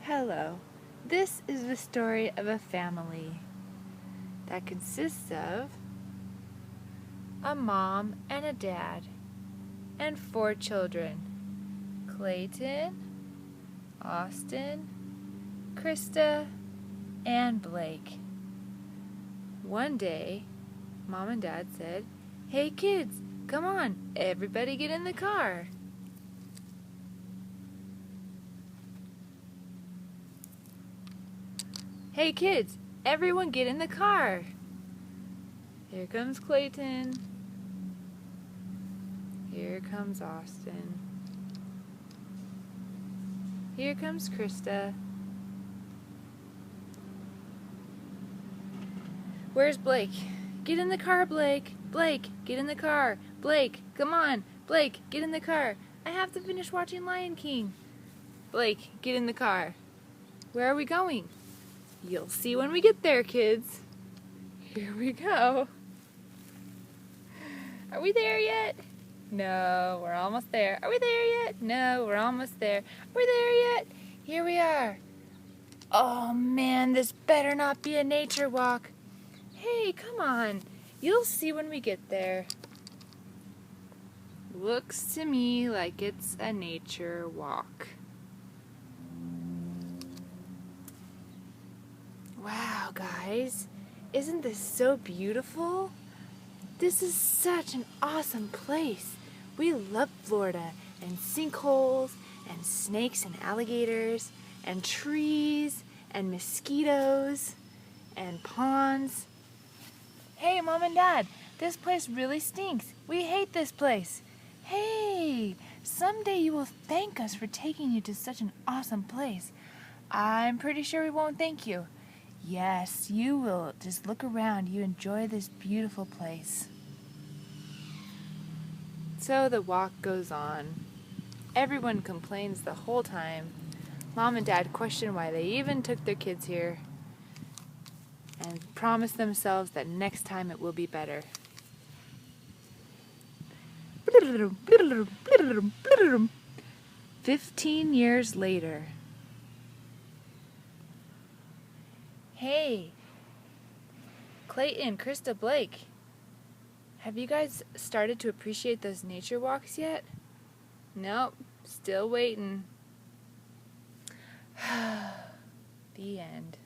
Hello. This is the story of a family that consists of a mom and a dad and 4 children: Clayton, Austin, Krista, and Blake. One day, Mom and Dad said, "Hey kids, come on, everybody get in the car." Hey kids, everyone get in the car. Here comes Clayton. Here comes Austin. Here comes Krista. Where's Blake? Get in the car, Blake. Blake, get in the car. Blake, come on. Blake, get in the car. I have to finish watching Lion King. Blake, get in the car. Where are we going? You'll see when we get there, kids. Here we go. Are we there yet? No, we're almost there. Are we there yet? No, we're almost there. Are we there yet? Here we are. Oh man, this better not be a nature walk. Hey, come on. You'll see when we get there. Looks to me like it's a nature walk. Wow, guys, isn't this so beautiful? This is such an awesome place. We love Florida, and sinkholes, and snakes and alligators, and trees, and mosquitoes, and ponds. Hey, Mom and Dad, this place really stinks. We hate this place. Hey, someday you will thank us for taking you to such an awesome place. I'm pretty sure we won't thank you. Yes, you will. Just look around. You enjoy this beautiful place. So the walk goes on. Everyone complains the whole time. Mom and Dad question why they even took their kids here and promise themselves that next time it will be better. 15 years later. Hey, Clayton, Krista, Blake, have you guys started to appreciate those nature walks yet? Nope, still waiting. The end.